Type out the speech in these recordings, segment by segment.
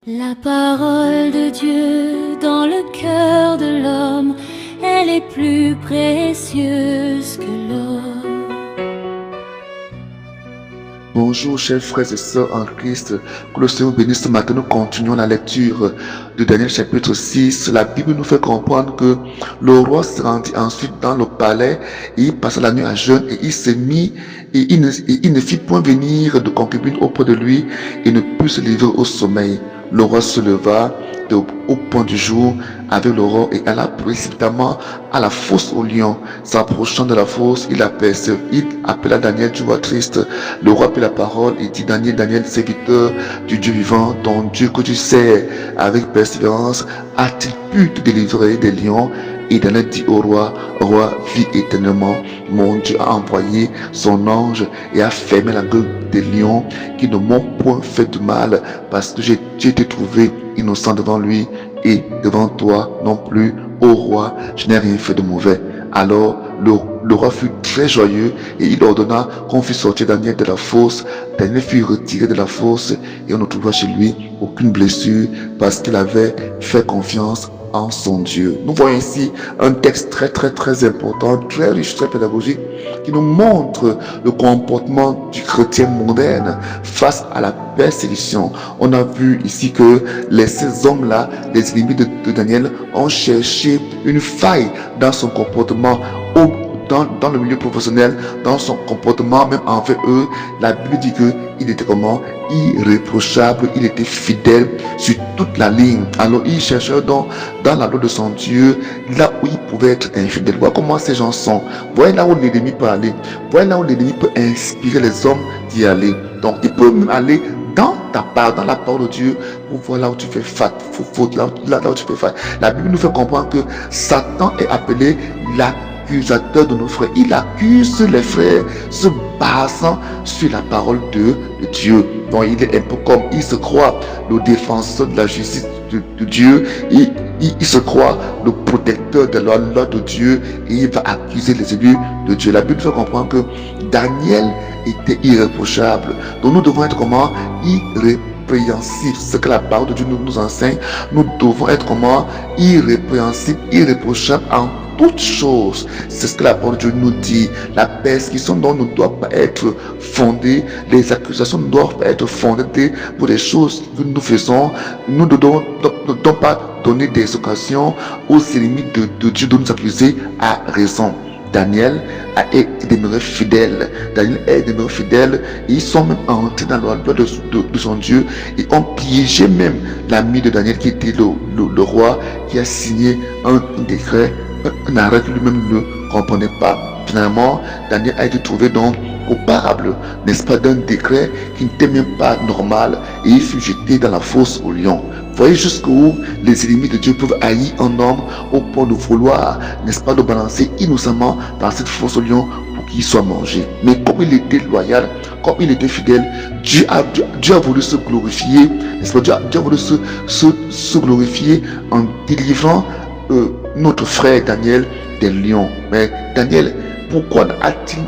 La parole de Dieu dans le cœur de l'homme, elle est plus précieuse que l'or. Bonjour chers frères et sœurs en Christ, que le Seigneur bénisse ce matin. Nous continuons la lecture de Daniel chapitre 6. La Bible nous fait comprendre que le roi se rendit ensuite dans le palais et il passa la nuit à jeûne et il se mit et il ne fit point venir de concubine auprès de lui et ne put se livrer au sommeil. Le roi se leva au point du jour avec l'aurore et alla précipitamment à la fosse aux lions. S'approchant de la fosse, il appela Daniel d'une voix triste. Le roi prit la parole et dit: Daniel, Daniel, serviteur du Dieu vivant, ton Dieu que tu sers avec persévérance, a-t-il pu te délivrer des lions? Et Daniel dit au roi: Roi, vis éternellement. Mon Dieu a envoyé son ange et a fermé la gueule des lions qui ne m'ont point fait de mal, parce que j'ai été trouvé innocent devant lui et devant toi non plus, ô roi, je n'ai rien fait de mauvais. Alors le roi fut très joyeux et il ordonna qu'on fît sortir Daniel de la fosse. Daniel fut retiré de la fosse et on ne trouva chez lui aucune blessure parce qu'il avait fait confiance en son Dieu. Nous voyons ici un texte très important, très riche, très pédagogique, qui nous montre le comportement du chrétien moderne face à la persécution. On a vu ici que ces hommes-là, les ennemis de Daniel, ont cherché une faille dans son comportement dans le milieu professionnel, dans son comportement même envers eux. La Bible dit qu'il était comment? Irréprochable, il était fidèle sur toute la ligne. Alors il cherchait dans la loi de son Dieu, là où il pouvait être infidèle. Voilà comment ces gens sont. Voilà là où l'ennemi peut aller. Voilà là où l'ennemi peut inspirer les hommes d'y aller. Donc il peut même aller dans ta part, dans la parole de Dieu, pour voir là où tu fais faute, là où tu fais faute. La Bible nous fait comprendre que Satan est appelé l'accusateur de nos frères. Il accuse les frères se basant sur la parole de Dieu. Donc il est un peu comme, il se croit le défenseur de la justice de Dieu. Il se croit le protecteur de la loi de Dieu et il va accuser les élus de Dieu. La Bible fait comprendre que Daniel était irréprochable. Donc nous devons être comment? Irrépréhensibles. Ce que la parole de Dieu nous enseigne. Nous devons être comment? Irrépréhensibles, irréprochables en toutes choses. C'est ce que la parole de Dieu nous dit. La persécution ne doit pas être fondée. Les accusations ne doivent pas être fondées pour les choses que nous faisons. Nous ne devons pas donner des occasions aux ennemis de Dieu de nous accuser à raison. Daniel est demeuré fidèle. Daniel est demeuré fidèle. Ils sont même entrés dans la loi de son Dieu et ont piégé même l'ami de Daniel qui était le roi, qui a signé un décret, un arrêt que lui-même ne comprenait pas. Finalement, Daniel a été trouvé donc coupable, n'est-ce pas, d'un décret qui n'était même pas normal et il fut jeté dans la fosse aux lions. Voyez jusqu'où les ennemis de Dieu peuvent haïr un homme au point de vouloir, n'est-ce pas, le balancer innocemment dans cette fosse aux lions pour qu'il soit mangé. Mais comme il était loyal, comme il était fidèle, Dieu a voulu se glorifier, n'est-ce pas, Dieu a voulu se glorifier en délivrant notre frère Daniel des lions. Mais Daniel, pourquoi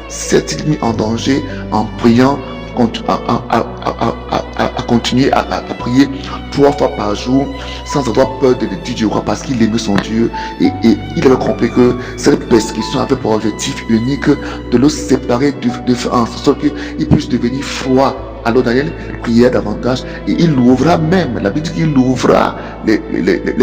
s'est-il mis en danger en priant, à continuer à prier 3 fois par jour sans avoir peur de dire du roi, parce qu'il aimait son Dieu et il avait compris que cette persécution avait pour objectif unique de le séparer, de faire en sorte qu'il puisse devenir froid. Alors Daniel priait davantage et il ouvra même, la Bible dit qu'il ouvra les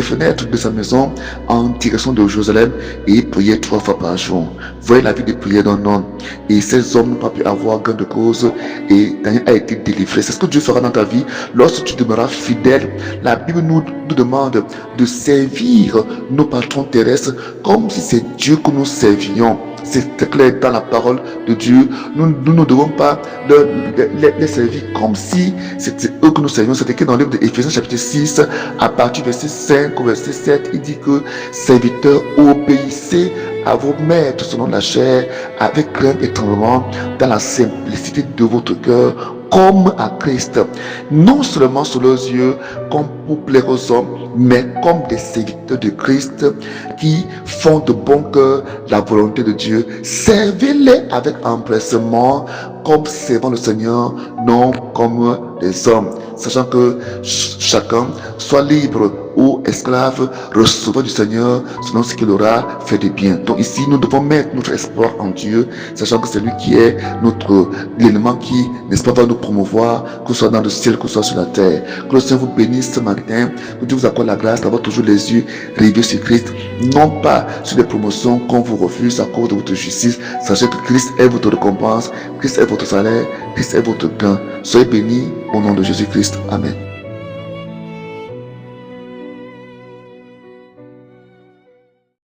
fenêtres de sa maison en direction de Jérusalem et il priait 3 fois par jour. Voyez la vie de prière d'un homme. Et ces hommes n'ont pas pu avoir gain de cause et Daniel a été délivré. C'est ce que Dieu fera dans ta vie lorsque tu demeureras fidèle. La Bible nous demande de servir nos patrons terrestres comme si c'est Dieu que nous servions. C'est clair dans la parole de Dieu. Nous ne devons pas les servir comme si c'était eux que nous servions. C'est écrit dans le livre d'Éphésiens chapitre 6, à partir du verset 5 au verset 7. Il dit que serviteurs, obéissez à vos maîtres selon la chair, avec crainte et tremblement, dans la simplicité de votre cœur, comme à Christ, non seulement sous leurs yeux, comme pour plaire aux hommes, mais comme des serviteurs de Christ qui font de bon cœur la volonté de Dieu. Servez-les avec empressement comme servant le Seigneur, non comme des hommes, sachant que chacun soit libre ou esclave, recevant du Seigneur selon ce qu'il aura fait de bien. Donc ici, nous devons mettre notre espoir en Dieu, sachant que c'est lui qui est l'élément qui, n'est-ce pas, va nous promouvoir, que ce soit dans le ciel, que ce soit sur la terre. Que le Seigneur vous bénisse ce matin, que Dieu vous accorde la grâce d'avoir toujours les yeux rivés sur Christ, non pas sur les promotions qu'on vous refuse à cause de votre justice. Sachez que Christ est votre récompense, Christ est votre salaire, Christ est votre gain. Soyez bénis au nom de Jésus-Christ. Amen.